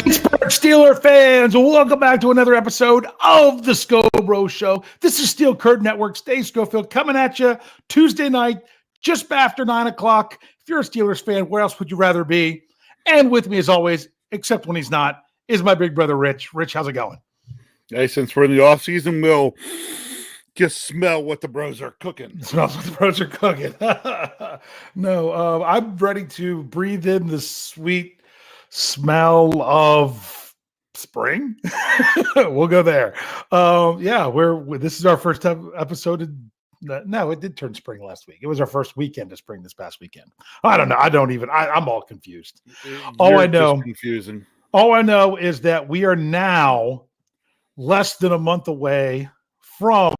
Pittsburgh Steeler fans, welcome back to another episode of the Scho Bro Show. This is Steel Curtain Network's Dave Schofield coming at you Tuesday night, just after 9 o'clock. If you're a Steelers fan, where else would you rather be? And with me, as always, except when he's not, is my big brother, Rich. Rich, how's it going? Hey, since we're in the off season, we'll just smell what the bros are cooking. It smells what the bros are cooking. No, I'm ready to breathe in the sweet smell of spring. We'll go there. This is our first episode. No, it did turn spring last week. It was our first weekend of spring this past weekend. I don't know. I'm all confused. All I know is that we are now less than a month away from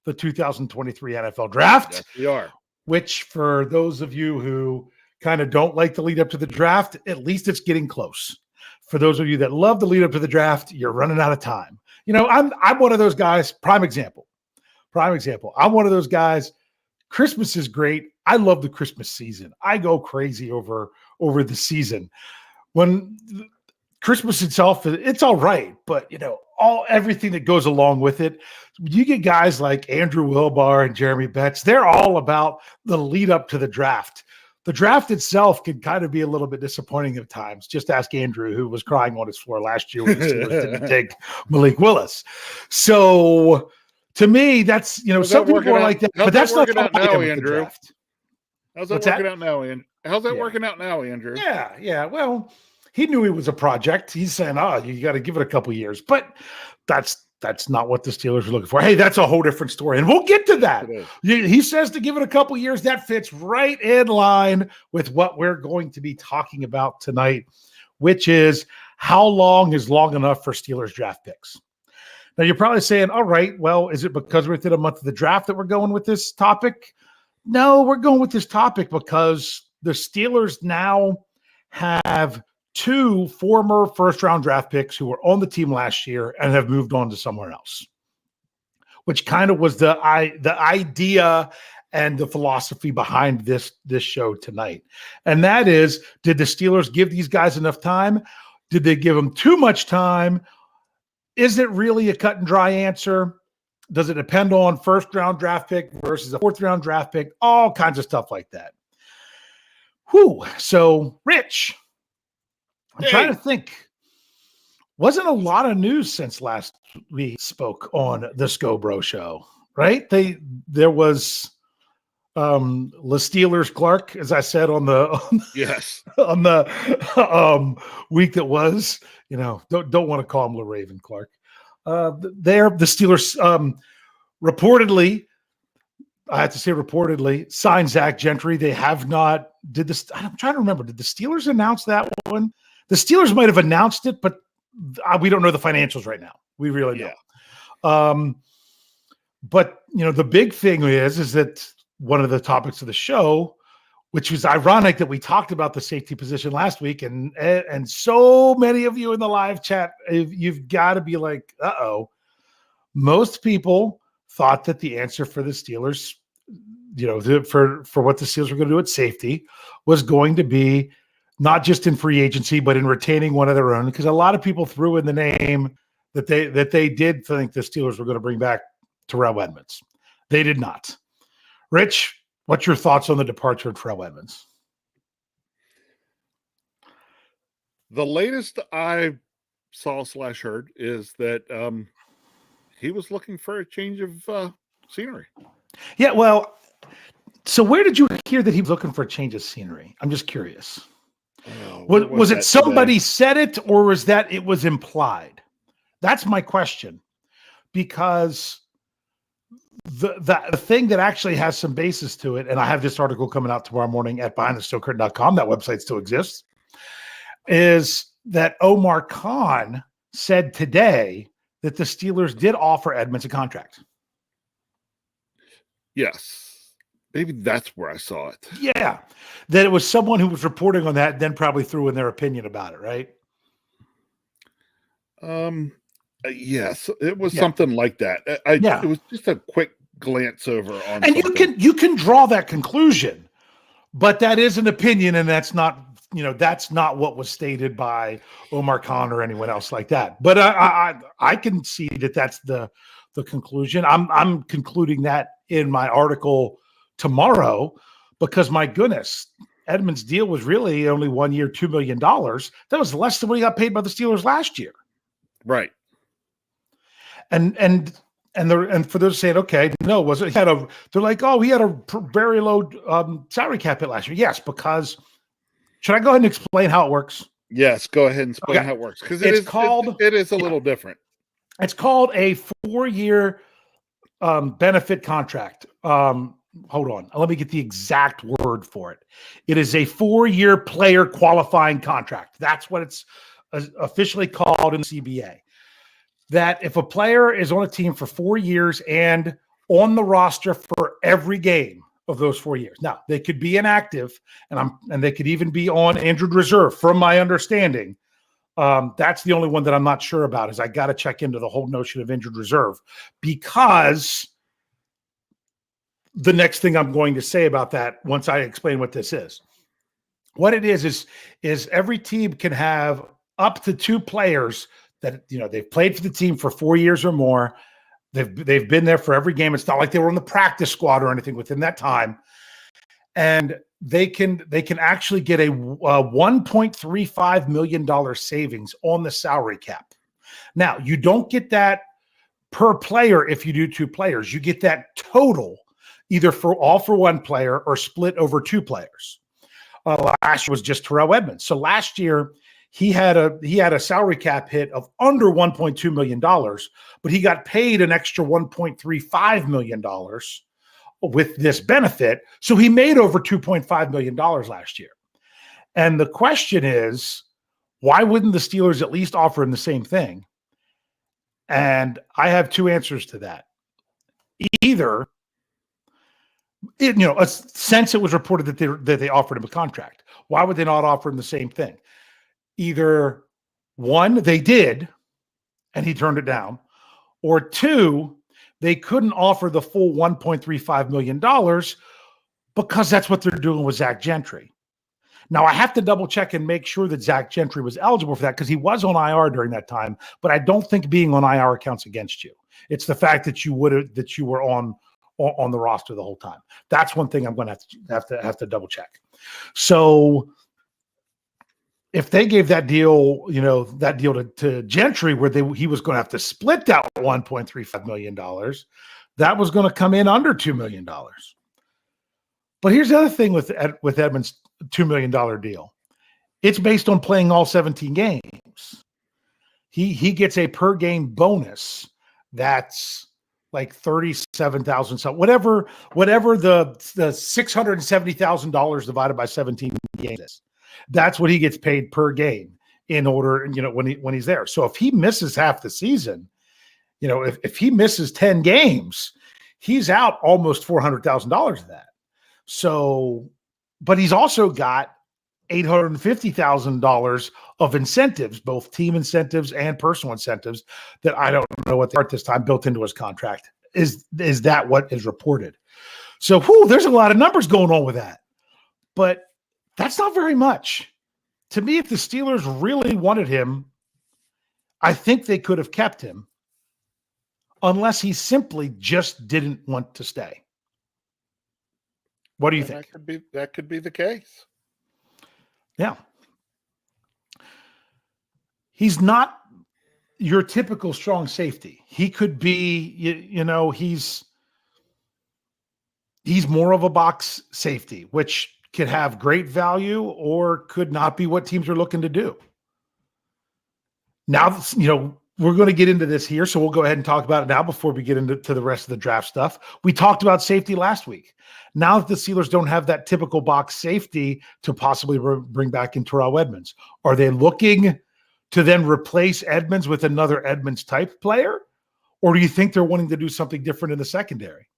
the 2023 NFL draft. Yes, we are. Which, for those of you who kind of don't like the lead up to the draft, at least it's getting close. For those of you that love the lead up to the draft, you're running out of time. You know, I'm one of those guys. Prime example. I'm one of those guys. Christmas is great. I love the Christmas season. I go crazy over the season. When Christmas itself, it's all right, but you know, everything that goes along with it. You get guys like Andrew Wilbar and Jeremy Betts. They're all about the lead up to the draft. The draft itself can kind of be a little bit disappointing at times. Just ask Andrew, who was crying on his floor last year when the Steelers didn't take Malik Willis. So to me, that's, you know, some people are like that, but that's not out now, Andrew. How's that working out now, Andrew? How's that working out now, Andrew? Yeah. Well, he knew he was a project. He's saying, you got to give it a couple years, but that's not what the Steelers are looking for. Hey, that's a whole different story, and we'll get to that. He says to give it a couple years. That fits right in line with what we're going to be talking about tonight, which is how long is long enough for Steelers draft picks. Now, you're probably saying, all right, well, is it because we're within a month of the draft that we're going with this topic? No, we're going with this topic because the Steelers now have two former first-round draft picks who were on the team last year and have moved on to somewhere else, which kind of was the idea and the philosophy behind this show tonight. And that is, did the Steelers give these guys enough time? Did they give them too much time? Is it really a cut and dry answer? Does it depend on first-round draft pick versus a fourth-round draft pick? All kinds of stuff like that. So, Rich, I'm trying to think. Wasn't a lot of news since last we spoke on the Scho Bro Show, right? There was the Steelers Clark, as I said on the week that was. You know, don't want to call him LaRaven Clark. The Steelers reportedly, I have to say reportedly, signed Zach Gentry. They have not. I'm trying to remember. Did the Steelers announce that one? The Steelers might have announced it, but we don't know the financials right now. We really don't. But, you know, the big thing is that one of the topics of the show, which was ironic that we talked about the safety position last week, and so many of you in the live chat, you've got to be like, most people thought that the answer for the Steelers, you know, for what the Steelers were going to do at safety was going to be not just in free agency, but in retaining one of their own, because a lot of people threw in the name that they did think the Steelers were going to bring back Terrell Edmunds. They did not. Rich, what's your thoughts on the departure of Terrell Edmunds? The latest I saw / heard is that he was looking for a change of scenery. Yeah, well, so where did you hear that he was looking for a change of scenery? I'm just curious. Was it somebody said it, or was that it was implied? That's my question, because the thing that actually has some basis to it, and I have this article coming out tomorrow morning at behindthesteelcurtain.com, that website still exists, is that Omar Khan said today that the Steelers did offer Edmunds a contract. Yes. Maybe that's where I saw it. Yeah. That it was someone who was reporting on that and then probably threw in their opinion about it, right? Yes, it was something like that. It was just a quick glance over on. And something. you can draw that conclusion, but that is an opinion, and that's not that's not what was stated by Omar Khan or anyone else like that. But I can see that that's the conclusion. I'm concluding that in my article tomorrow, because my goodness, Edmunds' deal was really only 1 year, $2 million. That was less than what he got paid by the Steelers last year. Right. And for those saying, okay, no, was it? They're like, oh, he had a very low salary cap hit last year. Yes, because should I go ahead and explain how it works? Yes, go ahead and explain how it works, because it is a little different. It's called a 4-year benefit contract. Hold on, let me get the exact word for it. It is a 4-year player qualifying contract. That's what it's officially called in the CBA. That if a player is on a team for 4 years and on the roster for every game of those 4 years. Now, they could be inactive and they could even be on injured reserve, from my understanding. That's the only one that I'm not sure about, is I got to check into the whole notion of injured reserve, because the next thing I'm going to say about that, once I explain what this is, what it is every team can have up to 2 players that, they've played for the team for 4 years or more. They've been there for every game. It's not like they were on the practice squad or anything within that time. And they can actually get a $1.35 million savings on the salary cap. Now, you don't get that per player if you do 2 players. You get that total either for one player or split over 2 players. Last year was just Terrell Edmunds. So last year, he had a salary cap hit of under $1.2 million, but he got paid an extra $1.35 million with this benefit. So he made over $2.5 million last year. And the question is, why wouldn't the Steelers at least offer him the same thing? And I have 2 answers to that. Either, since it was reported that they offered him a contract, why would they not offer him the same thing? Either 1, they did, and he turned it down, or 2, they couldn't offer the full $1.35 million because that's what they're doing with Zach Gentry. Now, I have to double check and make sure that Zach Gentry was eligible for that, because he was on IR during that time, but I don't think being on IR counts against you. It's the fact that you were on the roster the whole time. That's one thing I'm going to have to double check. So if they gave that deal, to Gentry, where he was going to have to split that $1.35 million, that was going to come in under $2 million. But here's the other thing with Edmunds' $2 million deal. It's based on playing all 17 games. He gets a per game bonus that's like $37,000, so whatever the $670,000 divided by 17 games is. That's what he gets paid per game in order, when he's there. So if he misses half the season, if he misses 10 games, he's out almost $400,000 of that. So, but he's also got $850,000 of incentives, both team incentives and personal incentives, that I don't know what they are at this time, built into his contract. Is that what is reported? So, there's a lot of numbers going on with that. But that's not very much. To me, if the Steelers really wanted him, I think they could have kept him, unless he simply just didn't want to stay. What do you think? That could be the case. Yeah. He's not your typical strong safety. He could be, he's more of a box safety, which could have great value or could not be what teams are looking to do. Now, we're going to get into this here, so we'll go ahead and talk about it now before we get into the rest of the draft stuff. We talked about safety last week. Now that the Steelers don't have that typical box safety to possibly bring back in Terrell Edmunds, are they looking to then replace Edmunds with another Edmunds type player? Or do you think they're wanting to do something different in the secondary?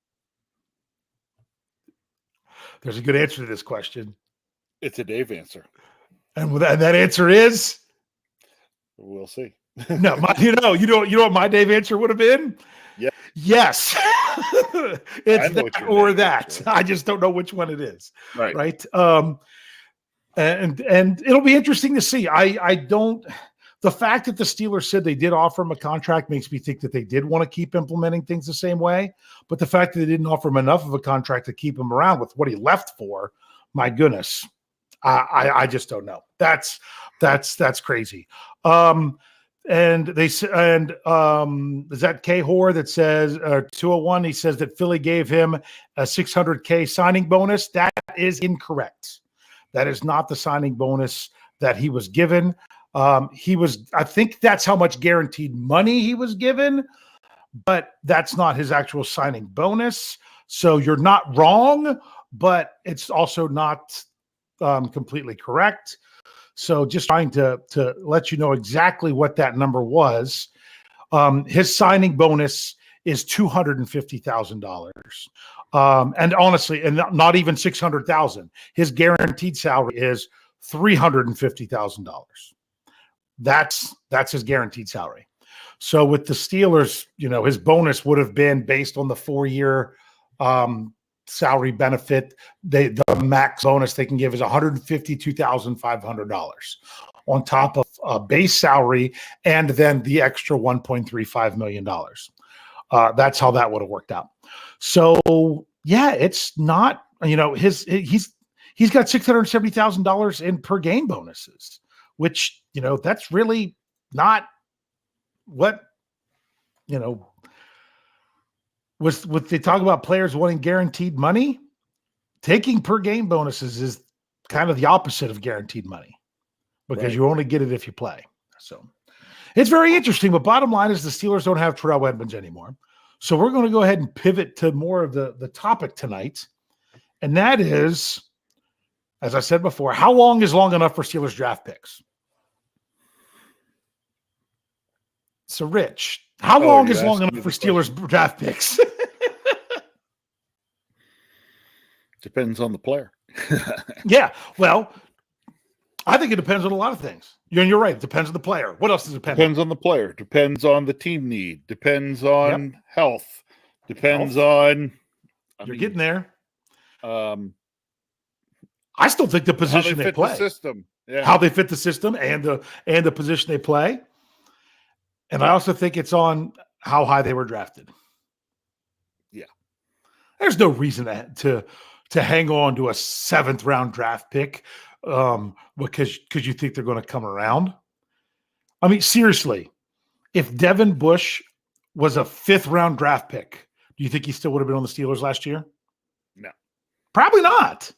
There's a good answer to this question. It's a Dave answer. And that answer is? We'll see. No, you know what my Dave answer would have been? Yeah. Yes. It's that or that. I just don't know which one it is. Right. Right. And it'll be interesting to see. I don't. The fact that the Steelers said they did offer him a contract makes me think that they did want to keep implementing things the same way. But the fact that they didn't offer him enough of a contract to keep him around with what he left for, my goodness, I just don't know. That's crazy. And they is that K Hoare that says 201? He says that Philly gave him a $600K signing bonus. That is incorrect. That is not the signing bonus that he was given. I think that's how much guaranteed money he was given, but that's not his actual signing bonus. So you're not wrong, but it's also not completely correct. So just trying to let you know exactly what that number was. His signing bonus is $250,000. And honestly, and not even $600,000. His guaranteed salary is $350,000. That's his guaranteed salary. So with the Steelers, his bonus would have been based on the 4-year salary benefit. The max bonus they can give is $152,500 on top of a base salary and then the extra $1.35 million. That's how that would have worked out. So yeah, it's not, he's got $670,000 in per game bonuses, which, that's really not what, was what they talk about players wanting guaranteed money. Taking per game bonuses is kind of the opposite of guaranteed money because you only get it if you play. So it's very interesting. But bottom line is the Steelers don't have Terrell Edmunds anymore. So we're going to go ahead and pivot to more of the topic tonight. And that is, as I said before, how long is long enough for Steelers draft picks? So, Rich, how long is long enough for Steelers draft picks? Depends on the player. Yeah, well, I think it depends on a lot of things. You're right. It depends on the player. What else does it depend on? Depends on the player. Depends on the team need. Depends on health. Depends on... You're getting there. I still think the position they play. The system. Yeah. How they fit the system and the position they play. And I also think it's on how high they were drafted. Yeah. There's no reason to hang on to a 7th round draft pick because you think they're going to come around. I mean, seriously, if Devin Bush was a 5th round draft pick, do you think he still would have been on the Steelers last year? No. Probably not.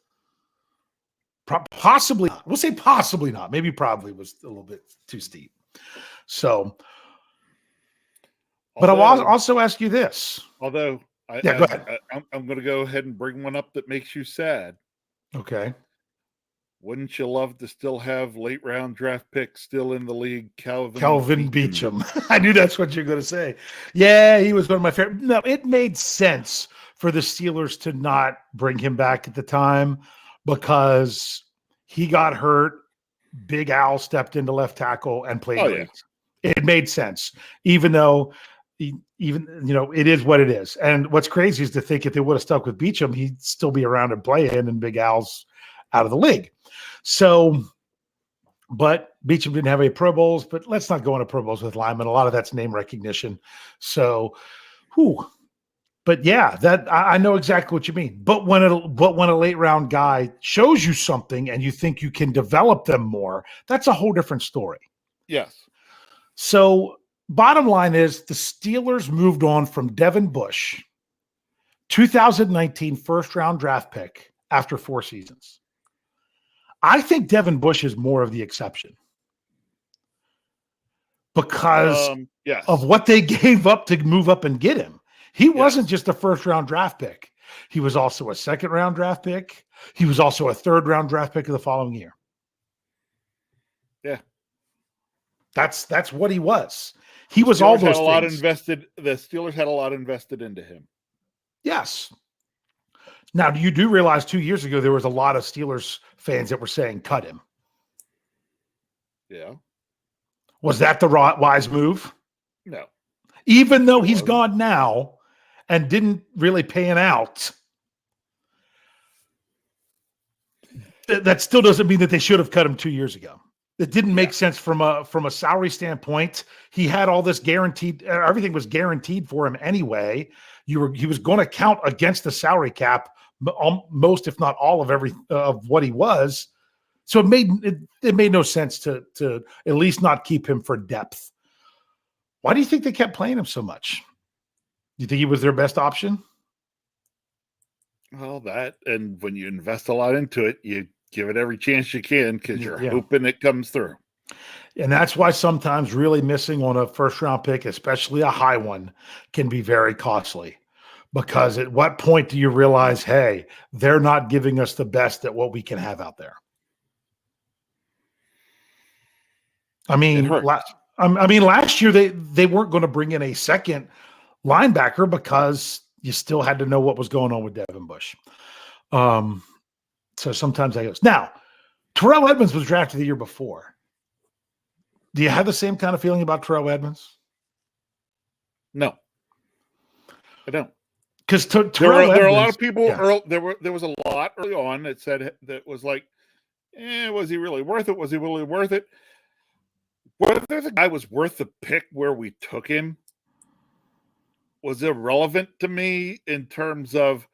Possibly not. We'll say possibly not. Maybe probably was a little bit too steep. So... But I'll also ask you this. Although, go ahead. I'm going to go ahead and bring one up that makes you sad. Okay. Wouldn't you love to still have late round draft picks still in the league? Calvin Beachum. I knew that's what you're going to say. Yeah, he was one of my favorite. No, it made sense for the Steelers to not bring him back at the time because he got hurt. Big Al stepped into left tackle and played great. Yeah. It made sense, even though it is what it is. And what's crazy is to think if they would have stuck with Beachum, he'd still be around and playing, and Big Al's out of the league. So, but Beachum didn't have any Pro Bowls, but let's not go into Pro Bowls with linemen. A lot of that's name recognition. So, but yeah, that I know exactly what you mean. But when a late round guy shows you something and you think you can develop them more, that's a whole different story. Yes. So bottom line is the Steelers moved on from Devin Bush, 2019 first-round draft pick after 4 seasons. I think Devin Bush is more of the exception because of what they gave up to move up and get him. He wasn't just a first-round draft pick. He was also a second-round draft pick. He was also a third-round draft pick of the following year. Yeah. That's what he was. He was all those things. The Steelers had a lot invested into him. Yes. Now, you do realize 2 years ago there was a lot of Steelers fans that were saying cut him. Yeah. Was that the wise move? No. Even though he's gone now and didn't really pan out. that still doesn't mean that they should have cut him 2 years ago. It didn't make sense from a salary standpoint. He had all this guaranteed, everything was guaranteed for him anyway. He was going to count against the salary cap most, if not all of what he was. So it made no sense to at least not keep him for depth. Why do you think they kept playing him so much? Do you think he was their best option? Well, that, and when you invest a lot into it, you give it every chance you can because you're hoping it comes through. And that's why sometimes really missing on a first-round pick, especially a high one, can be very costly. Because at what point do you realize, hey, they're not giving us the best at what we can have out there? I mean, last year they weren't going to bring in a second linebacker because you still had to know what was going on with Devin Bush. So sometimes that goes. Now, Terrell Edmunds was drafted the year before. Do you have the same kind of feeling about Terrell Edmunds? No, I don't. Because there are a lot of people. Yeah. There was a lot early on that said that was like, was he really worth it? Was he really worth it? Whether the guy was worth the pick where we took him was irrelevant to me in terms of,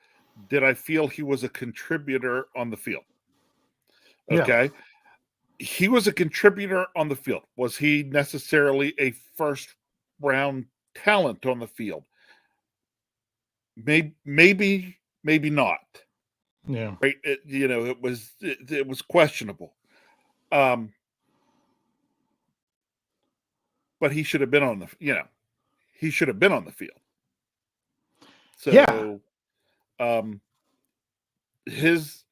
did I feel he was a contributor on the field? Okay. Yeah. He was a contributor on the field. Was he necessarily a first round talent on the field? Maybe not. Yeah. Right. It was questionable. But he should have been on he should have been on the field. So, his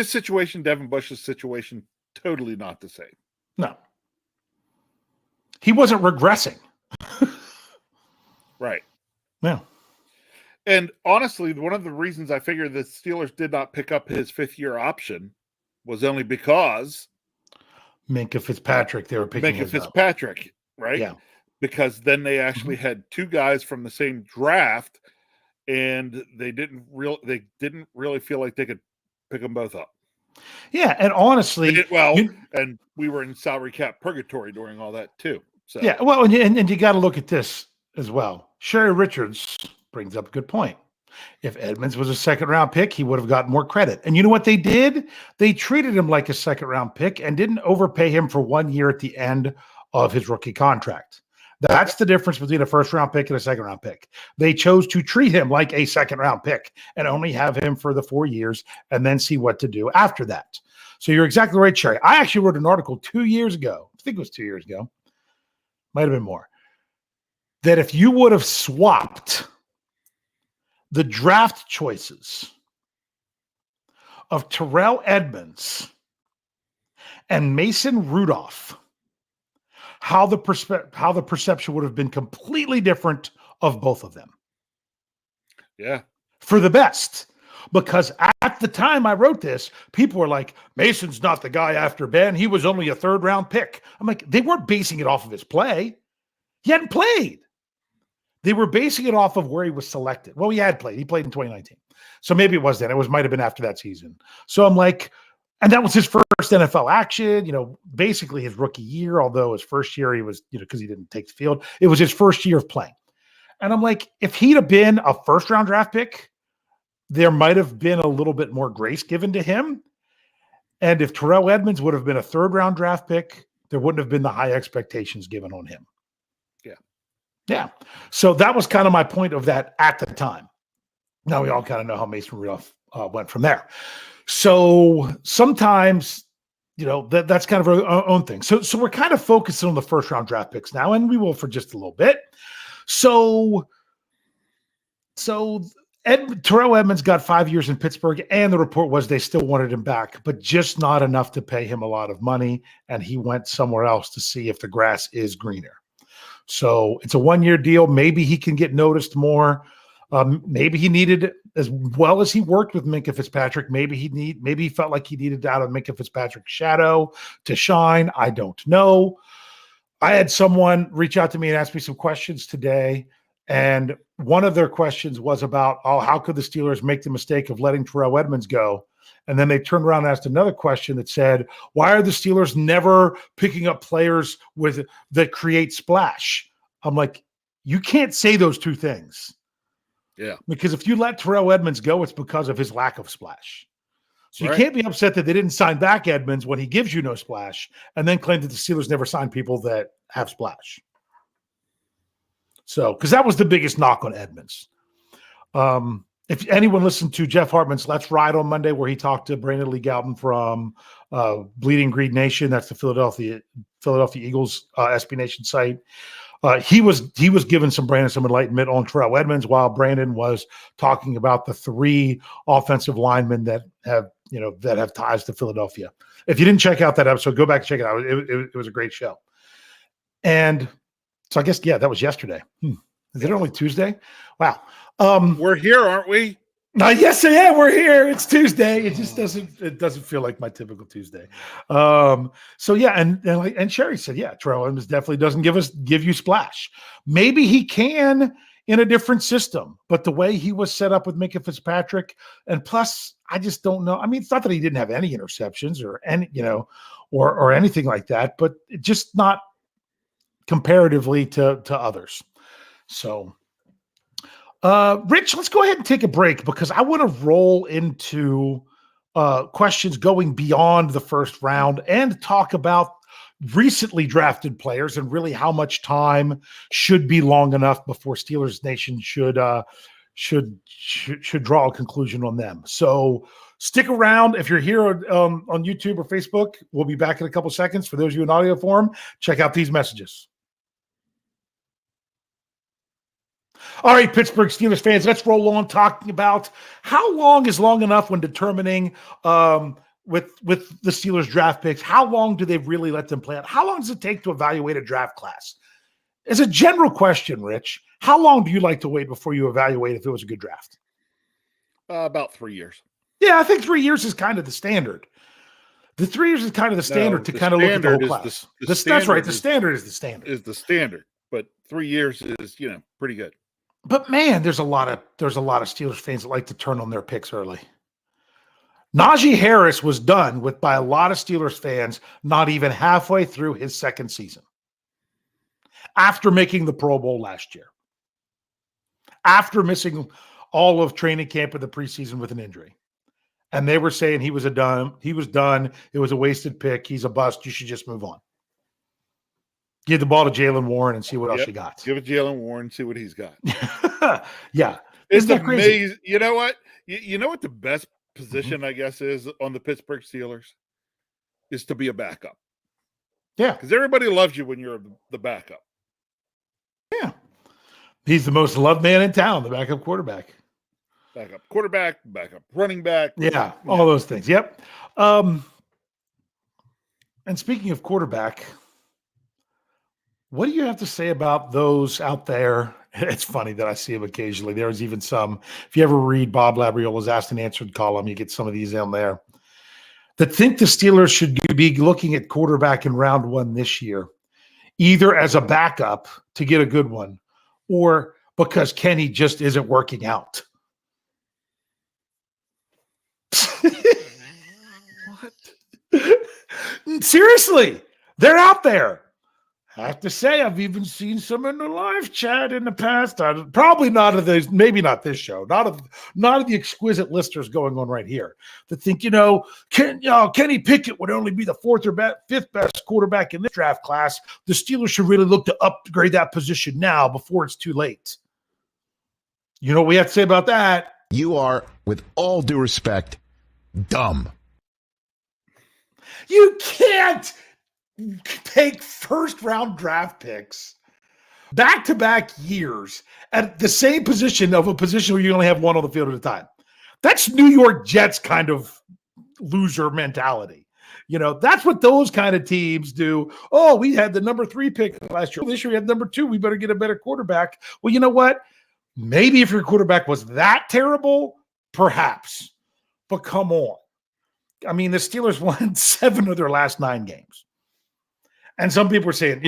situation, Devin Bush's situation, totally not the same. No, he wasn't regressing. Right. Yeah. And honestly, one of the reasons I figured the Steelers did not pick up his 5th-year option was only because Minkah Fitzpatrick, they were picking Minkah Fitzpatrick, up. Right? Yeah. Because then they actually had 2 guys from the same draft, and they didn't really feel like they could pick them both up. Yeah, and honestly, and we were in salary cap purgatory during all that too. So yeah, well, and you got to look at this as well. Sherry Richards brings up a good point. If Edmunds was a 2nd-round pick, he would have gotten more credit. And you know what they did? They treated him like a 2nd-round pick and didn't overpay him for 1 year at the end of his rookie contract. That's the difference between a 1st-round pick and a 2nd-round pick. They chose to treat him like a 2nd-round pick and only have him for the 4 years and then see what to do after that. So you're exactly right, Sherry. I actually wrote an article 2 years ago. I think it was 2 years ago. Might have been more. That if you would have swapped the draft choices of Terrell Edmunds and Mason Rudolph, how the perception would have been completely different of both of them. Yeah. For the best. Because at the time I wrote this, people were like, Mason's not the guy after Ben. He was only a 3rd-round pick. I'm like, they weren't basing it off of his play. He hadn't played. They were basing it off of where he was selected. Well, he had played. He played in 2019. So maybe it was then. It might have been after that season. So I'm like, and that was his first NFL action, basically his rookie year, although his first year he was, because he didn't take the field. It was his first year of playing. And I'm like, if he'd have been a 1st-round draft pick, there might have been a little bit more grace given to him. And if Terrell Edmunds would have been a 3rd-round draft pick, there wouldn't have been the high expectations given on him. Yeah. So that was kind of my point of that at the time. Now we all kind of know how Mason Rudolph went from there. So sometimes, that's kind of our own thing. So we're kind of focusing on the 1st-round draft picks now, and we will for just a little bit. So Terrell Edmunds got 5 years in Pittsburgh, and the report was they still wanted him back, but just not enough to pay him a lot of money, and he went somewhere else to see if the grass is greener. So it's a 1-year deal. Maybe he can get noticed more. Maybe he needed, as well as he worked with Minkah Fitzpatrick, maybe he felt like he needed out of Minkah Fitzpatrick's shadow to shine. I don't know. I had someone reach out to me and ask me some questions today. And one of their questions was about, how could the Steelers make the mistake of letting Terrell Edmunds go And then they turned around and asked another question that said, why are the Steelers never picking up players that create splash? I'm like, you can't say those two things. Yeah. Because if you let Terrell Edmunds go, it's because of his lack of splash. So you can't be upset that they didn't sign back Edmunds when he gives you no splash and then claim that the Steelers never signed people that have splash. So, because that was the biggest knock on Edmunds. If anyone listened to Jeff Hartman's Let's Ride on Monday, where he talked to Brandon Lee Galton from Bleeding Green Nation, that's the Philadelphia Eagles SB Nation site, he was giving Brandon some enlightenment on Terrell Edmunds while Brandon was talking about the 3 offensive linemen that have ties to Philadelphia. If you didn't check out that episode, go back and check it out. It was a great show. And so I guess, that was yesterday. Is it only Tuesday? Wow. We're here, aren't we? Yes, yeah, we're here. It's Tuesday. It just doesn't feel like my typical Tuesday. So yeah, and Sherry said, Terrell Edmunds definitely doesn't give you splash. Maybe he can in a different system, but the way he was set up with Minka Fitzpatrick, and plus, I just don't know. I mean, it's not that he didn't have any interceptions or anything like that, but just not comparatively to others. So. Rich, let's go ahead and take a break because I want to roll into questions going beyond the first round and talk about recently drafted players and really how much time should be long enough before Steelers Nation should draw a conclusion on them. So stick around. If you're here on YouTube or Facebook, we'll be back in a couple seconds. For those of you in audio form, check out these messages. All right, Pittsburgh Steelers fans, let's roll on talking about how long is long enough when determining with the Steelers draft picks. How long do they really let them play out? How long does it take to evaluate a draft class? As a general question, Rich, how long do you like to wait before you evaluate if it was a good draft? About 3 years. Yeah, I think 3 years is kind of the standard. The 3 years is kind of the standard to kind of look at the whole class. That's right. The standard is the standard. Is the standard, but 3 years is pretty good. But man, there's a lot of Steelers fans that like to turn on their picks early. Najee Harris was done with by a lot of Steelers fans not even halfway through his second season. After making the Pro Bowl last year. After missing all of training camp in the preseason with an injury. And they were saying he was done. It was a wasted pick. He's a bust. You should just move on. Give the ball to Jaylen Warren and see what else you got. Give it to Jaylen Warren, see what he's got. Yeah. It's amazing. You know what? You know what the best position, I guess, is on the Pittsburgh Steelers? Is to be a backup. Yeah. Because everybody loves you when you're the backup. Yeah. He's the most loved man in town, the backup quarterback. Backup quarterback, backup running back. Yeah, all those things. Yep. And speaking of quarterback, what do you have to say about those out there? It's funny that I see them occasionally. There's even some, if you ever read Bob Labriola's Asked and Answered column, you get some of these in there, that think the Steelers should be looking at quarterback in round 1 this year, either as a backup to get a good one, or because Kenny just isn't working out. What? Seriously, they're out there. I have to say, I've even seen some in the live chat in the past. Probably not of those, maybe not this show, not of the exquisite listeners going on right here that think, Kenny Pickett would only be the 4th or 5th best quarterback in this draft class. The Steelers should really look to upgrade that position now before it's too late. You know what we have to say about that? You are, with all due respect, dumb. You can't take first-round draft picks back-to-back years at the same position of a position where you only have one on the field at a time. That's New York Jets kind of loser mentality. That's what those kind of teams do. Oh, we had the number 3 pick last year. This year we had number 2. We better get a better quarterback. Well, you know what? Maybe if your quarterback was that terrible, perhaps. But come on. I mean, the Steelers won 7 of their last 9 games. And some people are saying,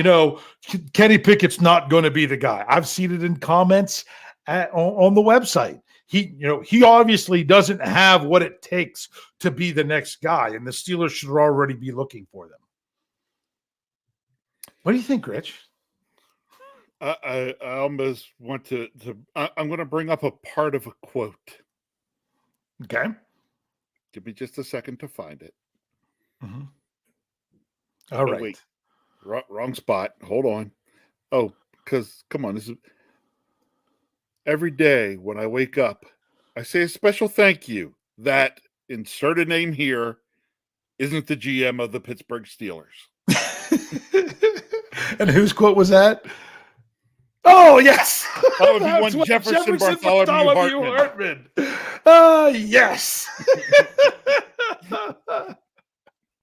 Kenny Pickett's not going to be the guy. I've seen it in comments on the website. he obviously doesn't have what it takes to be the next guy, and the Steelers should already be looking for them. What do you think, Rich? I almost want to I'm going to bring up a part of a quote. Okay. Give me just a second to find it. Mm-hmm. All right. Wait. Wrong spot. Hold on. Oh, because come on, this is every day when I wake up, I say a special thank you that insert a name here isn't the GM of the Pittsburgh Steelers. And whose quote was that? Oh, yes. That would be one Jefferson Bartholomew Hartman. Yes.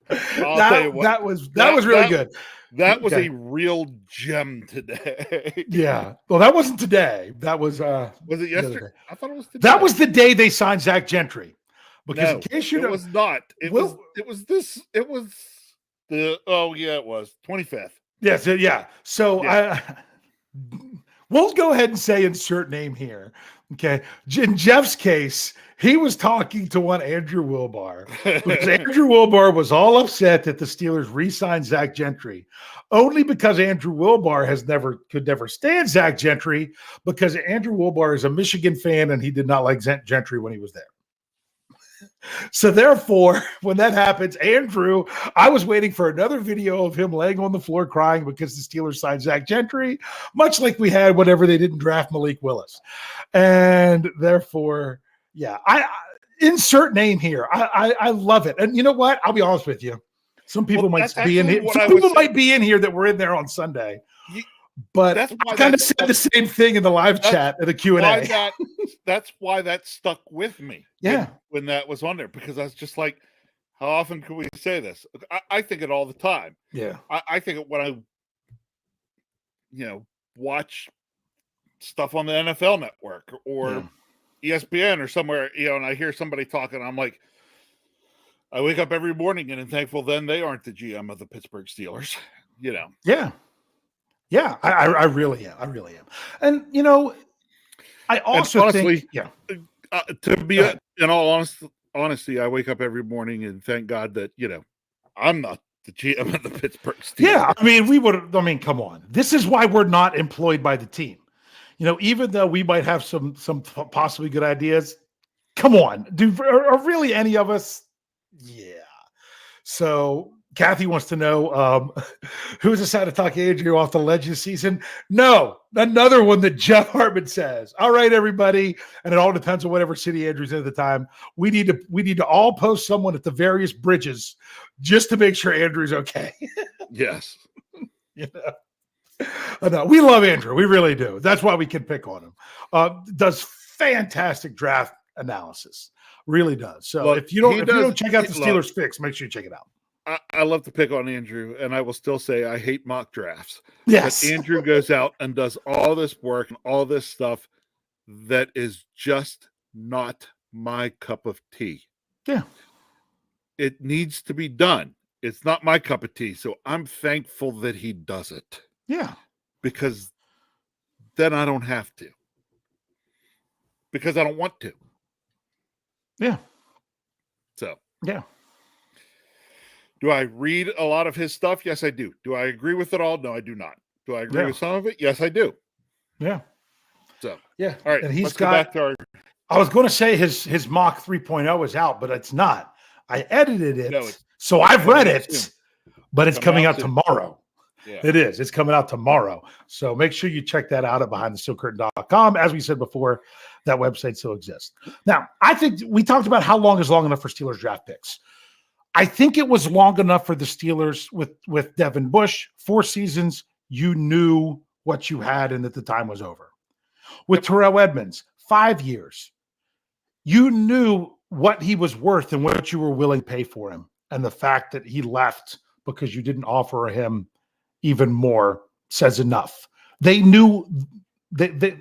That was really good. That was a real gem today. Yeah. Well, that wasn't today. That was it yesterday? I thought it was today. That was the day they signed Zach Gentry. Because in case you know, it was not. It was the 25th. Yes, yeah. So we'll go ahead and say insert name here. Okay. In Jeff's case, he was talking to one Andrew Wilbar because Andrew Wilbar was all upset that the Steelers re-signed Zach Gentry, only because Andrew Wilbar could never stand Zach Gentry because Andrew Wilbar is a Michigan fan and he did not like Gentry when he was there. So therefore, when that happens, Andrew, I was waiting for another video of him laying on the floor crying because the Steelers signed Zach Gentry, much like we had whenever they didn't draft Malik Willis. And therefore, yeah, I insert name here. I love it. And you know what? I'll be honest with you. Some people might be in here. Some people might be in here that were in there on Sunday. But I kind of said the same thing in the live chat at the Q&A. That's why that stuck with me. Yeah. When that was on there, because I was just like, how often can we say this? I think it all the time. Yeah. I think it when I, watch stuff on the NFL Network or ESPN or somewhere, and I hear somebody talking, I'm like, I wake up every morning and I'm thankful then they aren't the GM of the Pittsburgh Steelers, Yeah. Yeah, I really am. I really am. And, I also honestly, think, to be in all honesty, I wake up every morning and thank God that, I'm not the GM of the Pittsburgh Steelers. Yeah, come on. This is why we're not employed by the team. Even though we might have some possibly good ideas, come on. Are really any of us? Yeah. So Kathy wants to know who's decided to talk Andrew off the ledge this season. No, another one that Jeff Hartman says. All right, everybody, and it all depends on whatever city Andrew's in at the time. We need to all post someone at the various bridges just to make sure Andrew's okay. Yes. No, we love Andrew. We really do. That's why we can pick on him. Does fantastic draft analysis. Really does. So if you don't check out the Steelers Fix, make sure you check it out. I love to pick on Andrew, and I will still say I hate mock drafts. Yes. But Andrew goes out and does all this work and all this stuff that is just not my cup of tea. Yeah. It needs to be done. It's not my cup of tea, so I'm thankful that he does it. Yeah. Because then I don't have to. Because I don't want to. Yeah. So. Yeah. Do I read a lot of his stuff? Yes, I do. Do I agree with it all? No, I do not. Do I agree with some of it? Yes, I do. Yeah. So, yeah. All right. And let's go back to our. I was going to say his mock 3.0 is out, but it's not. I edited it. So I've read it, but it's coming out tomorrow. Yeah. It is. It's coming out tomorrow. So make sure you check that out at BehindTheSteelCurtain.com. As we said before, that website still exists. Now, I think we talked about how long is long enough for Steelers draft picks. I think it was long enough for the Steelers with Devin Bush. 4 seasons, you knew what you had and that the time was over. With Terrell Edmunds, 5 years, you knew what he was worth and what you were willing to pay for him. And the fact that he left because you didn't offer him even more says enough. They knew the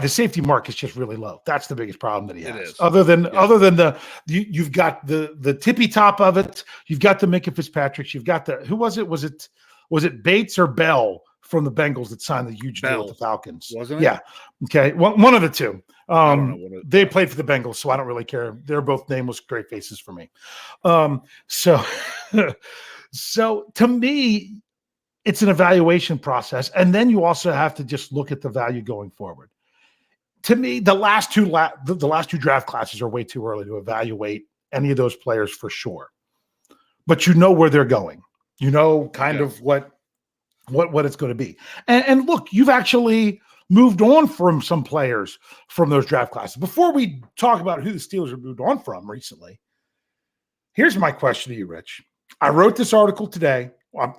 safety mark is just really low. That's the biggest problem that he has. Other than you've got the tippy top of it. You've got the Minka Fitzpatricks. You've got who was it? Was it Bates or Bell from the Bengals that signed the huge deal with the Falcons? Wasn't it? Yeah. Okay. One of the two. I don't know what they played for the Bengals, so I don't really care. They're both nameless great faces for me. So so to me, it's an evaluation process, and then you also have to just look at the value going forward. To me, the last two draft classes are way too early to evaluate any of those players for sure. But you know where they're going. You know kind of what it's going to be. And look, you've actually moved on from some players from those draft classes. Before we talk about who the Steelers have moved on from recently, here's my question to you, Rich. I wrote this article today.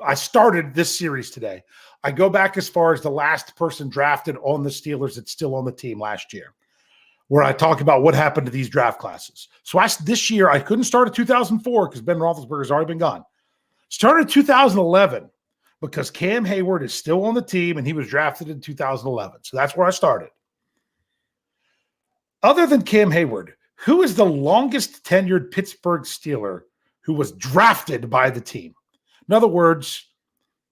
I started this series today. I go back as far as the last person drafted on the Steelers that's still on the team last year, where I talk about what happened to these draft classes. So this year, I couldn't start at 2004 because Ben Roethlisberger's already been gone. Started 2011 because Cam Hayward is still on the team and he was drafted in 2011. So that's where I started. Other than Cam Hayward, who is the longest tenured Pittsburgh Steeler who was drafted by the team? In other words,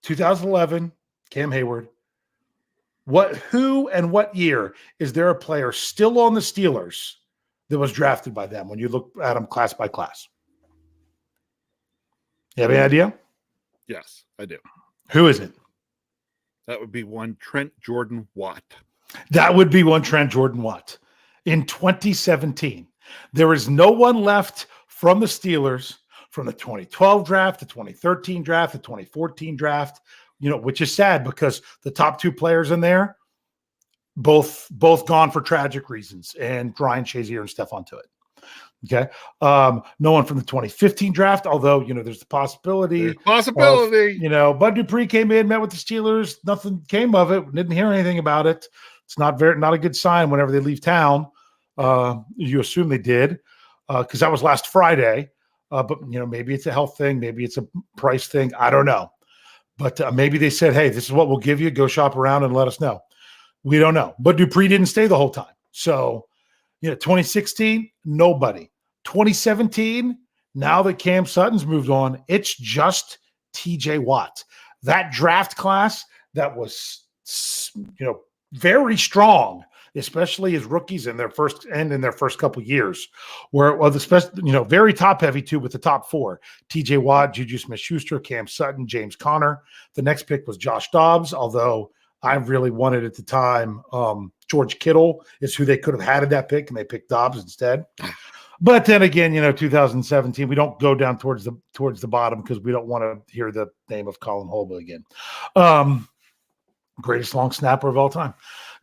2011, Cam Hayward. Who and what year is there a player still on the Steelers that was drafted by them when you look at them class by class? You have any idea? Yes, I do. Who is it? That would be one Trent Jordan Watt. That would be one Trent Jordan Watt. In 2017, there is no one left from the Steelers from the 2012 draft, the 2013 draft, the 2014 draft, which is sad because the top two players in there, both gone for tragic reasons, and Ryan Shazier and Stephon Tuitt. Okay. No one from the 2015 draft, although, there's the possibility. Bud Dupree came in, met with the Steelers. Nothing came of it. Didn't hear anything about it. It's not a good sign whenever they leave town. You assume they did because that was last Friday. But, maybe it's a health thing. Maybe it's a price thing. I don't know. But maybe they said, hey, this is what we'll give you. Go shop around and let us know. We don't know. But Dupree didn't stay the whole time. So, 2016, nobody. 2017, now that Cam Sutton's moved on, it's just TJ Watt. That draft class that was, very strong, especially as rookies in their first couple of years, where it was very top heavy too with the top four: TJ Watt, Juju Smith-Schuster, Cam Sutton, James Conner. The next pick was Josh Dobbs, although I really wanted at the time George Kittle is who they could have had at that pick, and they picked Dobbs instead. But then again, 2017, we don't go down towards the bottom because we don't want to hear the name of Colin Holba again. Greatest long snapper of all time.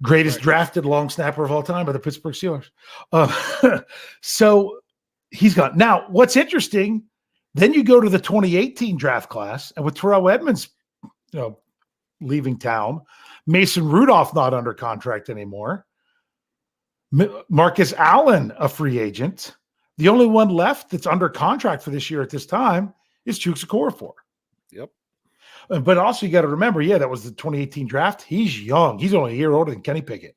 Greatest drafted long snapper of all time by the Pittsburgh Steelers. So he's gone. Now, what's interesting, then you go to the 2018 draft class, and with Terrell Edmunds, leaving town, Mason Rudolph not under contract anymore, Marcus Allen a free agent. The only one left that's under contract for this year at this time is Chuks Okorafor. Yep. But also you got to remember, that was the 2018 draft. He's young. He's only a year older than Kenny Pickett.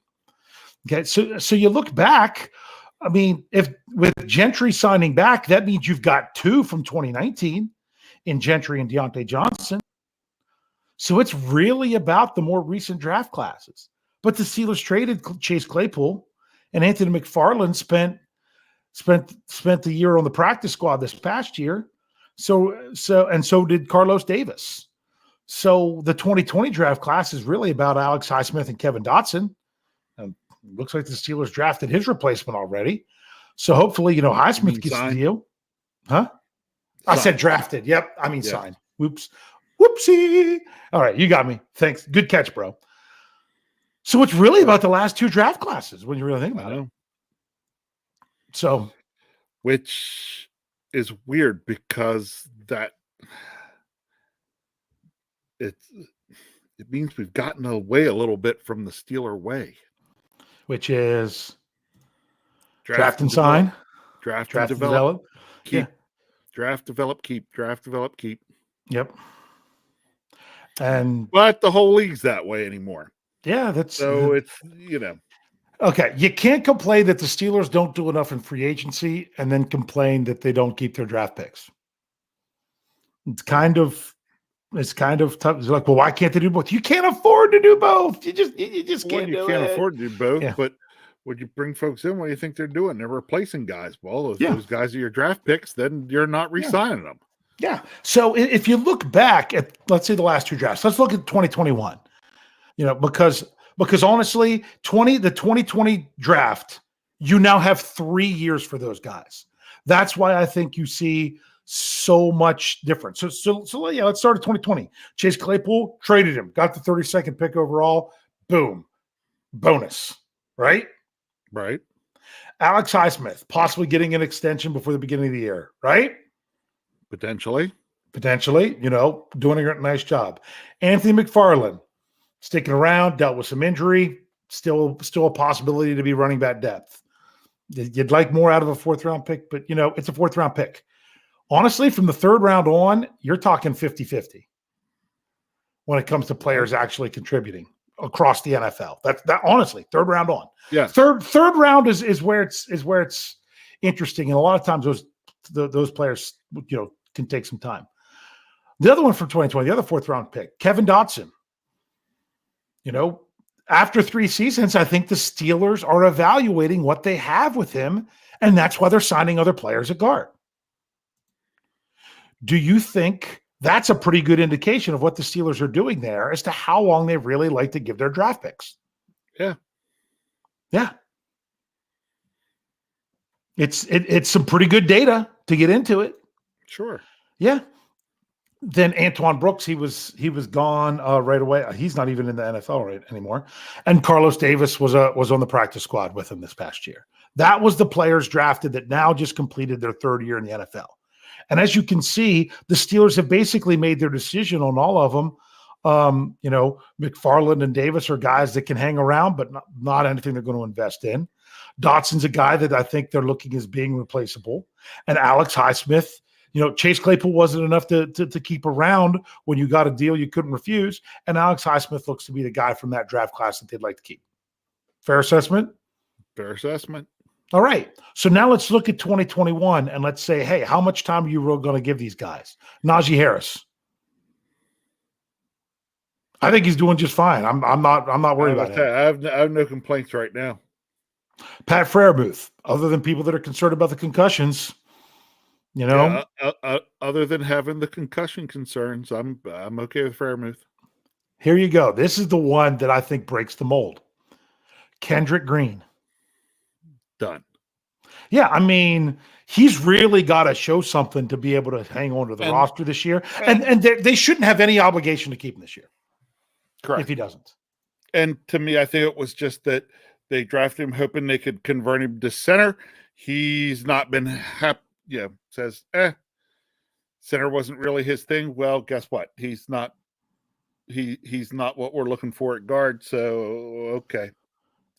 Okay, so you look back. I mean, if with Gentry signing back, that means you've got two from 2019 in Gentry and Deontay Johnson. So it's really about the more recent draft classes. But the Steelers traded Chase Claypool, and Anthony McFarland spent the year on the practice squad this past year. So did Carlos Davis. So the 2020 draft class is really about Alex Highsmith and Kevin Dotson. And looks like the Steelers drafted his replacement already. So hopefully, Highsmith gets the deal. Huh? Sign. I said drafted. Yep. I mean, signed. Whoops. Whoopsie. All right. You got me. Thanks. Good catch, bro. So it's really about the last two draft classes when you really think about it. So, which is weird because it means we've gotten away a little bit from the Steeler way, which is draft and sign, draft and develop, keep, draft, develop, keep, draft, develop, keep. Yep. But the whole league's that way anymore. Yeah, it's okay. You can't complain that the Steelers don't do enough in free agency and then complain that they don't keep their draft picks. It's kind of tough. It's like, well, why can't they do both? You can't afford to do both. You just can't. You can't afford to do both. Yeah. But When you bring folks in, what do you think they're doing? They're replacing guys. Well, if Yeah. those guys are your draft picks, then you're not re-signing them. Yeah. So if you look back at, let's say, the last 2 drafts, let's look at 2021. Because honestly, the 2020 draft, you now have 3 years for those guys. That's why I think you see so much difference. So yeah, let's start at 2020. Chase Claypool, traded him, got the 32nd pick overall. Boom. Bonus. Right? Right. Alex Highsmith, possibly getting an extension before the beginning of the year. Right? Potentially, doing a nice job. Anthony McFarland, sticking around, dealt with some injury, still a possibility to be running back depth. You'd like more out of a 4th-round pick, but, it's a 4th-round pick. Honestly, from the 3rd round on, you're talking 50-50 when it comes to players actually contributing across the NFL. That honestly, 3rd round on. Yeah. Third round is where it's interesting, and a lot of times those players, can take some time. The other one from 2020, the other 4th-round pick, Kevin Dotson. After 3 seasons, I think the Steelers are evaluating what they have with him, and that's why they're signing other players at guard. Do you think that's a pretty good indication of what the Steelers are doing there as to how long they really like to give their draft picks? Yeah. Yeah. It's some pretty good data to get into it. Sure. Yeah. Then Antoine Brooks, he was gone right away. He's not even in the NFL anymore. And Carlos Davis was on the practice squad with him this past year. That was the players drafted that now just completed their 3rd year in the NFL. And as you can see, the Steelers have basically made their decision on all of them. McFarland and Davis are guys that can hang around, but not anything they're going to invest in. Dotson's a guy that I think they're looking as being replaceable. And Alex Highsmith, Chase Claypool wasn't enough to keep around when you got a deal you couldn't refuse. And Alex Highsmith looks to be the guy from that draft class that they'd like to keep. Fair assessment? Fair assessment. All right. So now let's look at 2021 and let's say, hey, how much time are you really going to give these guys? Najee Harris. I think he's doing just fine. I'm not worried about it. I have no complaints right now. Pat Freiermuth, other than people that are concerned about the concussions, other than having the concussion concerns, I'm okay with Freiermuth. Here you go. This is the one that I think breaks the mold. Kendrick Green. Done. Yeah, I mean, he's really got to show something to be able to hang on to the roster this year. And they shouldn't have any obligation to keep him this year. Correct. If he doesn't. And to me, I think it was just that they drafted him hoping they could convert him to center. He's not been happy. Yeah, says, center wasn't really his thing. Well, guess what? He's not what we're looking for at guard. So, okay.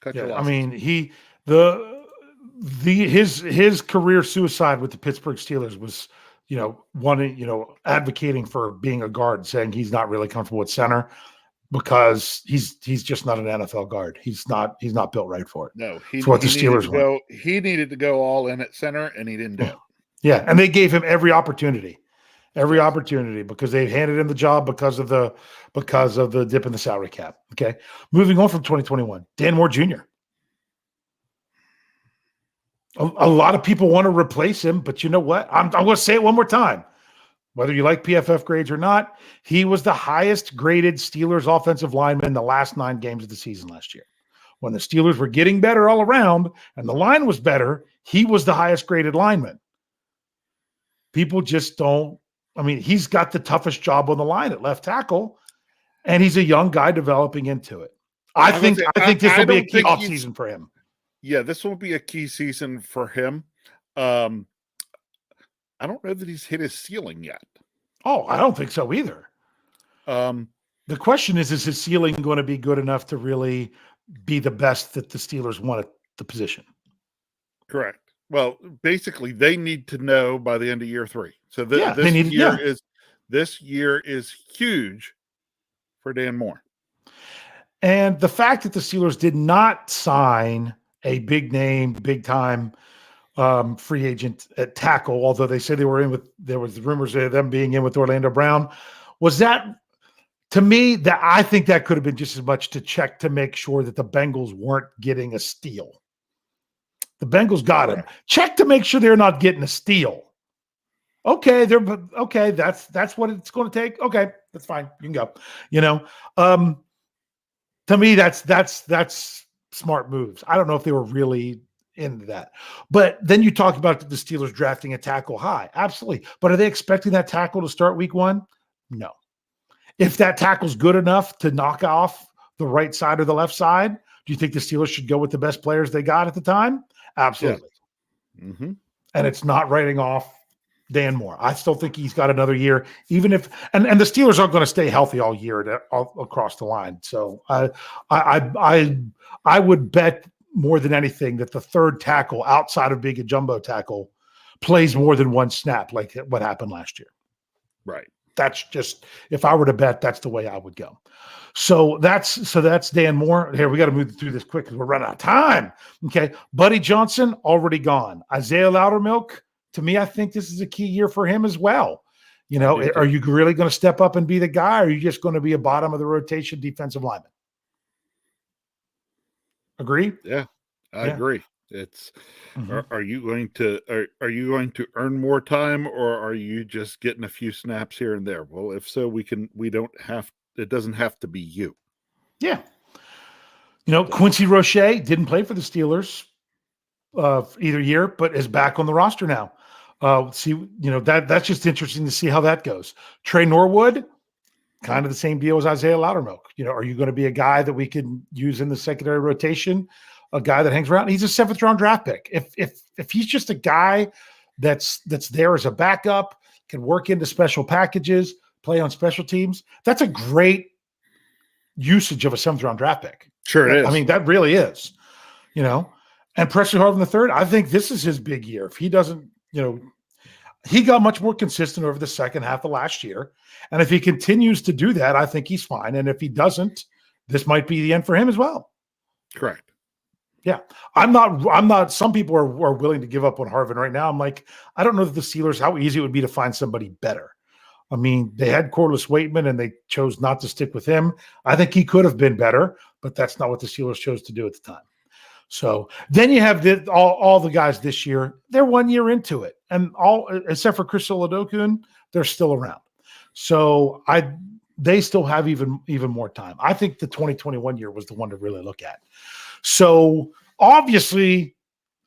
Cut your losses. I mean, his career suicide with the Pittsburgh Steelers was, advocating for being a guard, saying he's not really comfortable with center because he's just not an NFL guard. He's not built right for it. No, it's what the Steelers want. He needed to go all in at center, and he didn't do it. Yeah, and they gave him every opportunity because they handed him the job because of the dip in the salary cap. Okay, moving on from 2021, Dan Moore Jr. A lot of people want to replace him, but you know what? I'm going to say it one more time. Whether you like PFF grades or not, he was the highest graded Steelers offensive lineman in the last 9 games of the season last year. When the Steelers were getting better all around and the line was better, he was the highest graded lineman. People just don't. I mean, he's got the toughest job on the line at left tackle, and he's a young guy developing into it. I think this will be a key offseason for him. Yeah, this will be a key season for him. I don't know that he's hit his ceiling yet. Oh, I don't think so either. The question is his ceiling going to be good enough to really be the best that the Steelers want at the position? Correct. Well, basically, they need to know by the end of year 3. So this year is huge for Dan Moore. And the fact that the Steelers did not sign a big name, big time free agent at tackle, although they say there was rumors of them being in with Orlando Brown, was that, to me, that I think that could have been just as much to check to make sure that the Bengals weren't getting a steal. The Bengals got him. Check to make sure they're not getting a steal. Okay, that's what it's going to take. Okay, that's fine. You can go. You know, to me, that's smart moves. I don't know if they were really into that. But then you talk about the Steelers drafting a tackle high. Absolutely. But are they expecting that tackle to start week 1? No. If that tackle's good enough to knock off the right side or the left side, do you think the Steelers should go with the best players they got at the time? Absolutely. Yeah. Mm-hmm. And it's not writing off Dan Moore. I still think he's got another year, even if and the Steelers aren't going to stay healthy all year all across the line. So I would bet more than anything that the third tackle outside of being a jumbo tackle plays more than one snap, like what happened last year. Right. That's just, if I were to bet, that's the way I would go. So that's Dan Moore. Here, we got to move through this quick because we're running out of time. Okay. Buddy Johnson, already gone. Isaiah Loudermilk, to me, I think this is a key year for him as well. You know, are you really going to step up and be the guy, or are you just going to be a bottom of the rotation defensive lineman? Agree? Yeah, I agree. It's are you going to earn more time, or are you just getting a few snaps here and there? Well, if so, it doesn't have to be you. Yeah. You know, Quincy Roche didn't play for the Steelers either year, but is back on the roster now. See, you know, that's just interesting to see how that goes. Trey Norwood, kind of the same deal as Isaiah Loudermilk. You know, are you going to be a guy that we can use in the secondary rotation? A guy that hangs around? He's a 7th round draft pick. If he's just a guy that's there as a backup, can work into special packages, play on special teams, that's a great usage of a 7th round draft pick. Sure it is. I mean, that really is. You know, and Presley Harvin III, I think this is his big year. If he doesn't, you know, he got much more consistent over the second half of last year. And if he continues to do that, I think he's fine. And if he doesn't, this might be the end for him as well. Correct. Yeah. I'm not, some people are willing to give up on Harvin right now. I'm like, I don't know that the Steelers, how easy it would be to find somebody better. I mean, they had Corliss Waitman and they chose not to stick with him. I think he could have been better, but that's not what the Steelers chose to do at the time. So then you have all the guys this year. They're 1 year into it, and all except for Chris Oladokun, they're still around. So they still have even more time. I think the 2021 year was the one to really look at. So obviously,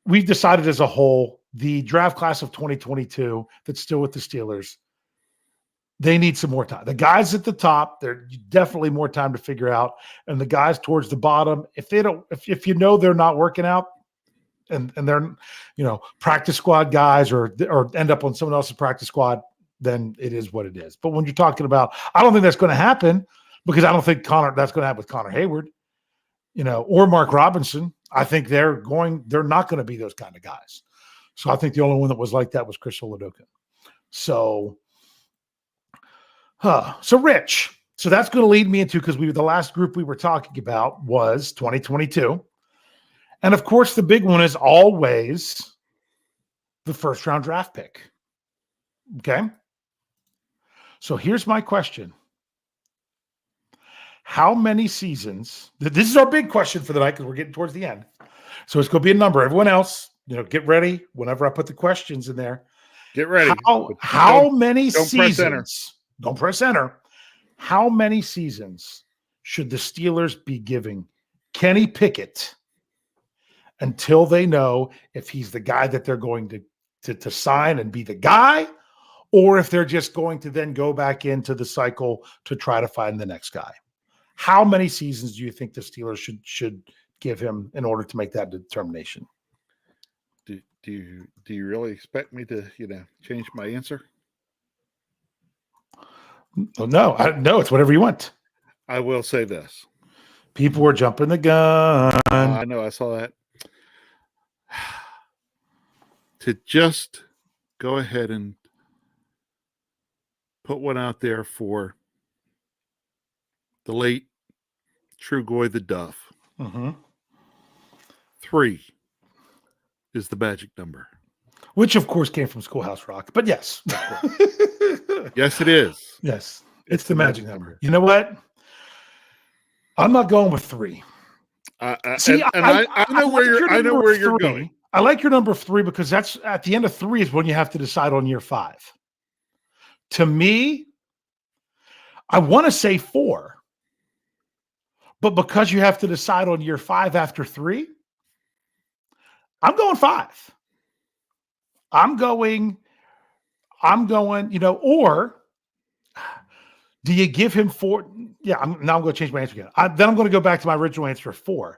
we've decided as a whole, the draft class of 2022 that's still with the Steelers, they need some more time. The guys at the top, they're definitely more time to figure out. And the guys towards the bottom, if you know they're not working out and they're, you know, practice squad guys or end up on someone else's practice squad, then it is what it is. But when you're talking about, I don't think that's going to happen, because I don't think that's going to happen with Connor Hayward, you know, or Mark Robinson. I think they're not going to be those kind of guys. So I think the only one that was like that was Chris Oladokun. So Rich, so that's going to lead me into, because the last group we were talking about was 2022. And of course, the big one is always the first round draft pick. Okay. So here's my question. How many seasons, this is our big question for the night because we're getting towards the end. So it's going to be a number. Everyone else, you know, get ready whenever I put the questions in there. Get ready. How many seasons? Don't press enter. How many seasons should the Steelers be giving Kenny Pickett until they know if he's the guy that they're going to sign and be the guy, or if they're just going to then go back into the cycle to try to find the next guy? How many seasons do you think the Steelers should give him in order to make that determination? Do you really expect me to, you know, change my answer? No, it's whatever you want. I will say this. People were jumping the gun. I know, I saw that. To just go ahead and put one out there for the late Trugoy the Duff. Mm-hmm. 3 is the magic number. Which, of course, came from Schoolhouse Rock. But yes. Yes, it is. Yes. It's the magic number. You know what? I'm not going with 3. I know where you're going. I like your number 3 because that's at the end of 3 is when you have to decide on year 5. To me, I want to say 4, but because you have to decide on year 5 after 3, I'm going 5. I'm going, or do you give him 4? Yeah, now I'm going to change my answer again. Then I'm going to go back to my original answer of 4.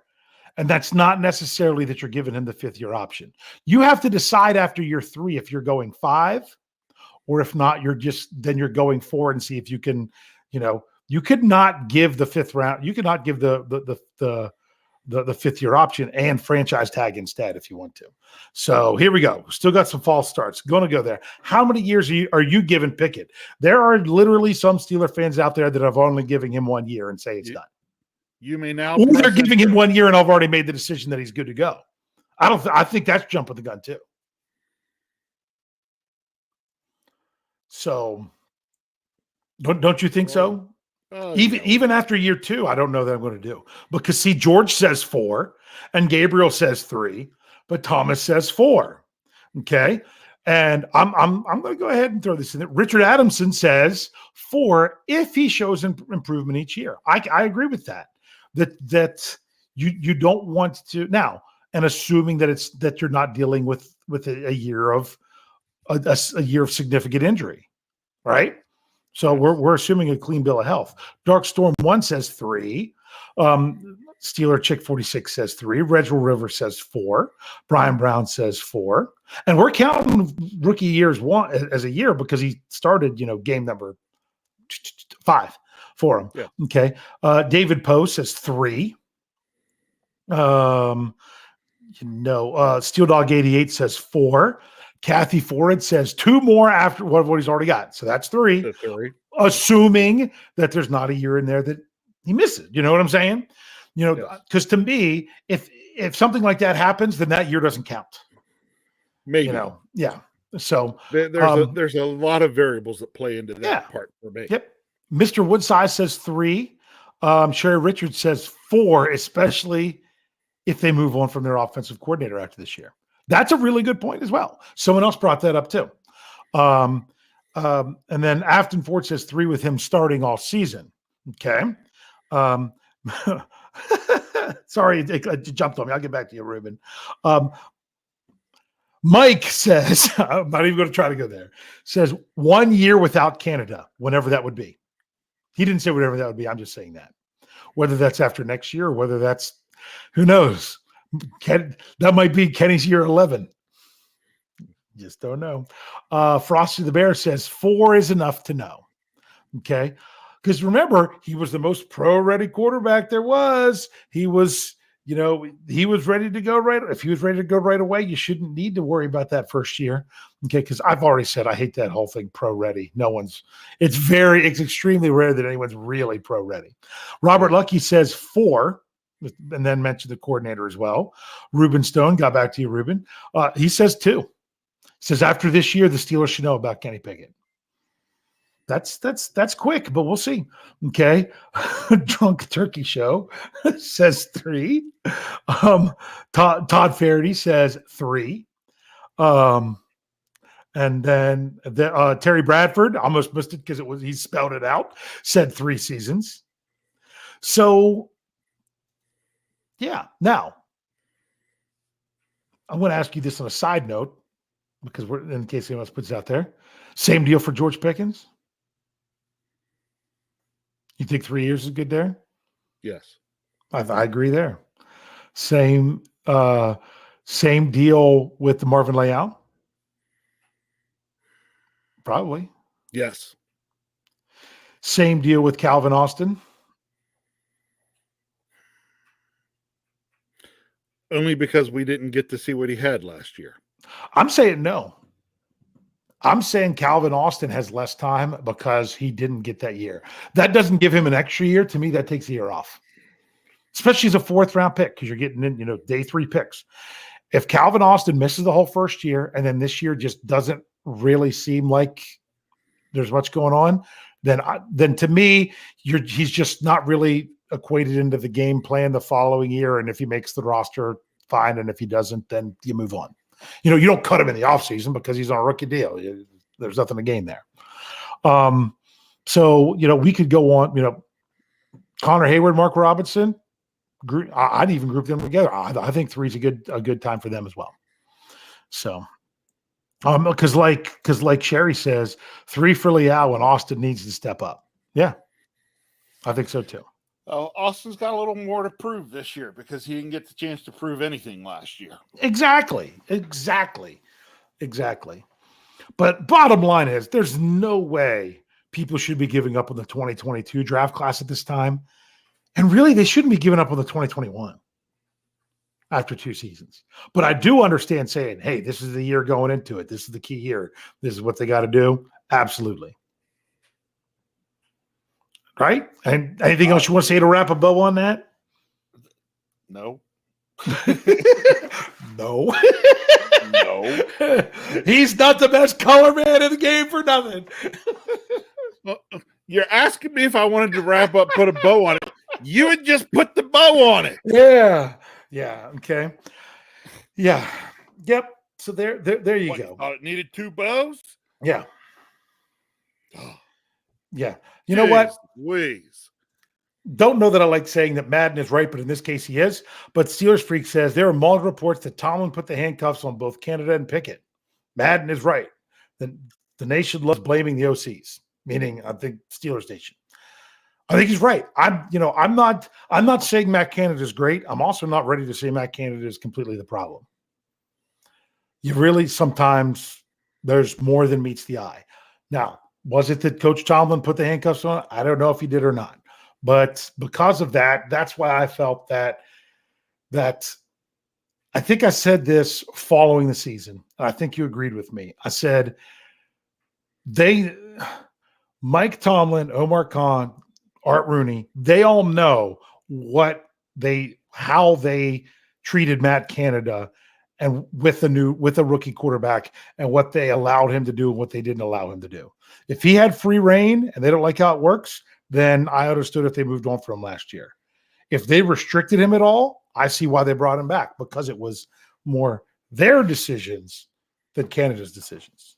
And that's not necessarily that you're giving him the 5th-year option. You have to decide after year 3 if you're going 5, or if not, then you're going 4 and see if you can, you could not give the 5th round. You could not give the 5th-year option and franchise tag instead if you want to. So here we go. Still got some false starts. Going to go there. How many years are you giving Pickett? There are literally some Steeler fans out there that have only giving him 1 year and say it's done. You may now. Or they're giving him 1 year and I've already made the decision that he's good to go. I think that's jumping the gun too. So don't you think so? Even after year 2, I don't know that I'm going to do, because see, George says 4 and Gabriel says 3, but Thomas says 4. Okay. And I'm going to go ahead and throw this in there. Richard Adamson says 4 if he shows improvement each year. I agree with that. That you don't want to now, and assuming that you're not dealing with a year of a year of significant injury, right? So we're assuming a clean bill of health. Dark Storm 1 says 3. Steeler Chick 46 says 3. Reginald River says 4. Brian Brown says 4. And we're counting rookie years 1 as a year because he started, game number 5 for him. Yeah. Okay. David Poe says 3. Steel Dog 88 says 4. Kathy Ford says 2 more after what he's already got. So that's 3. That's 3. Assuming that there's not a year in there that he misses. You know what I'm saying? Because to me, if something like that happens, then that year doesn't count. Maybe. Yeah. So there's a lot of variables that play into that part for me. Yep. Mr. Woodsize says 3. Sherry Richards says 4, especially if they move on from their offensive coordinator after this year. That's a really good point as well. Someone else brought that up too. And then Afton Ford says 3 with him starting all season. Okay. Sorry, it jumped on me. I'll get back to you, Ruben. Mike says, I'm not even going to try to go there, says 1 year without Canada, whenever that would be. He didn't say whatever that would be. I'm just saying that. Whether that's after next year or whether that's, who knows? That might be Kenny's year 11. Just don't know. Frosty the Bear says 4 is enough to know. Okay. Because remember, he was the most pro-ready quarterback there was. He was, he was ready to go right. If he was ready to go right away, you shouldn't need to worry about that first year. Okay. Because I've already said I hate that whole thing, pro-ready. It's extremely rare that anyone's really pro-ready. Robert Lucky says 4. And then mentioned the coordinator as well. Ruben Stone, got back to you, Ruben. He says 2. He says after this year, the Steelers should know about Kenny Pickett. That's quick, but we'll see. Okay. Drunk Turkey Show says 3. Todd Faraday says 3. And then Terry Bradford, almost missed it because he spelled it out, said 3 seasons. So yeah. Now, I'm going to ask you this on a side note, because we're in case anyone else puts it out there. Same deal for George Pickens. You think 3 years is good there? Yes, I agree there. Same deal with the Marvin Leal. Probably. Yes. Same deal with Calvin Austin. Only because we didn't get to see what he had last year. I'm saying no. I'm saying Calvin Austin has less time because he didn't get that year. That doesn't give him an extra year. To me, that takes a year off, especially as a 4th-round pick because you're getting in, day 3 picks. If Calvin Austin misses the whole first year and then this year just doesn't really seem like there's much going on, then to me, he's just not really equated into the game plan the following year. And if he makes the roster fine. And if he doesn't, then you move on. You don't cut him in the offseason because he's on a rookie deal. There's nothing to gain there. So, we could go on, Connor Hayward, Mark Robinson, I'd even group them together. I think 3 is a good time for them as well. So, because like Sherry says, 3 for Leal and Austin needs to step up. Yeah, I think so too. Austin's got a little more to prove this year because he didn't get the chance to prove anything last year. Exactly. But bottom line is, there's no way people should be giving up on the 2022 draft class at this time. And really, they shouldn't be giving up on the 2021 after 2 seasons. But I do understand saying, hey, this is the year going into it. This is the key year. This is what they got to do. Absolutely. Right? And anything else you want to say to wrap a bow on that? No. No. No. He's not the best color man in the game for nothing. Well, you're asking me if I wanted to wrap up, put a bow on it. You would just put the bow on it. Yeah. Yeah. Okay. Yeah. Yep. So there you go. Thought it needed 2 bows? Yeah. Yeah. You know what? Please. Don't know that I like saying that Madden is right, but in this case he is. But Steelers Freak says there are multiple reports that Tomlin put the handcuffs on both Canada and Pickett. Madden is right. The nation loves blaming the OCs, meaning I think Steelers Nation. I think he's right. I'm not saying Matt Canada is great. I'm also not ready to say Matt Canada is completely the problem. You really sometimes there's more than meets the eye. Now, was it that Coach Tomlin put the handcuffs on? I don't know if he did or not. But because of that, that's why I felt that I think I said this following the season. And I think you agreed with me. I said Mike Tomlin, Omar Khan, Art Rooney, they all know how they treated Matt Canada and with a rookie quarterback and what they allowed him to do and what they didn't allow him to do. If he had free reign and they don't like how it works, then I understood if they moved on from him last year. If they restricted him at all, I see why they brought him back, because it was more their decisions than Canada's decisions.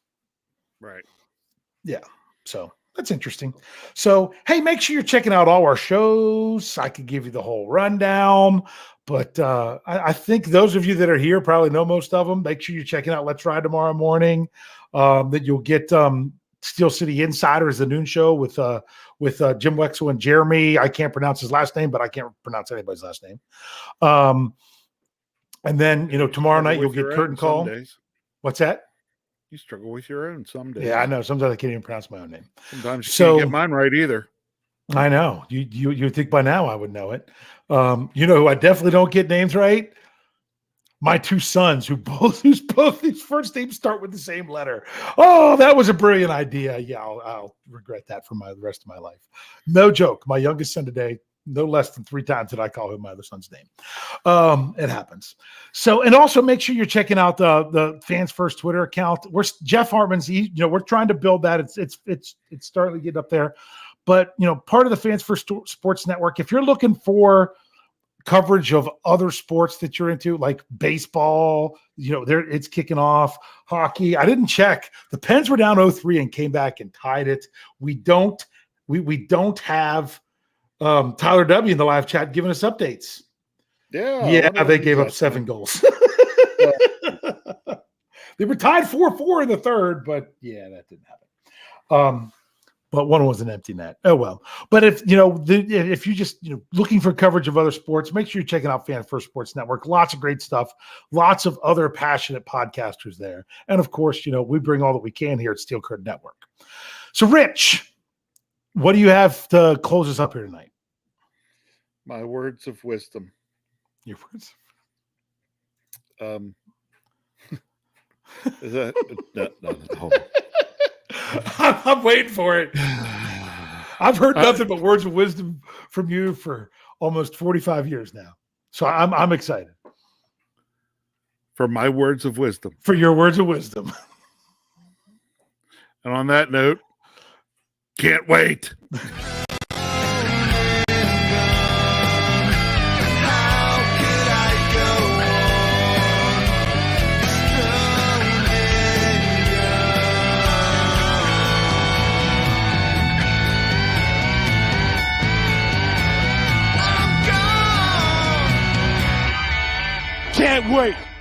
Right. Yeah. So that's interesting. So, hey, make sure you're checking out all our shows. I could give you the whole rundown, but I think those of you that are here probably know most of them. Make sure you're checking out Let's Ride tomorrow morning. That you'll get Steel City Insiders, the noon show with Jim Wexel and Jeremy. I can't pronounce his last name, but I can't pronounce anybody's last name. And then, tomorrow night you'll get Curtain Call. What's that? You struggle with your own some days. Yeah, I know. Sometimes I can't even pronounce my own name. Sometimes you can't get mine right either. I know. You think by now I would know it. Who I definitely don't get names right? My 2 sons, whose first names start with the same letter. Oh, that was a brilliant idea. Yeah, I'll regret that for the rest of my life. No joke. My youngest son today, no less than 3 times did I call him my other son's name. It happens. So, and also make sure you're checking out the Fans First Twitter account. Jeff Hartman's. We're trying to build that. It's starting to get up there. But part of the Fans First Sports Network. If you're looking for coverage of other sports that you're into, like baseball, it's kicking off. Hockey. I didn't check. The Pens were down 0-3 and came back and tied it. We don't have Tyler W in the live chat giving us updates. Yeah, they gave up 7 goals. They were tied 4-4 in the third, but yeah, that didn't happen. But one was an empty net. Oh well. But if if you just looking for coverage of other sports, make sure you're checking out Fan First Sports Network. Lots of great stuff. Lots of other passionate podcasters there, and of course, we bring all that we can here at Steel Curtain Network. So, Rich, what do you have to close us up here tonight? My words of wisdom. Your words. Is that no, hold on. I'm waiting for it. I've heard nothing but words of wisdom from you for almost 45 years now. So I'm excited. For my words of wisdom. For your words of wisdom. And on that note, can't wait. can't wait.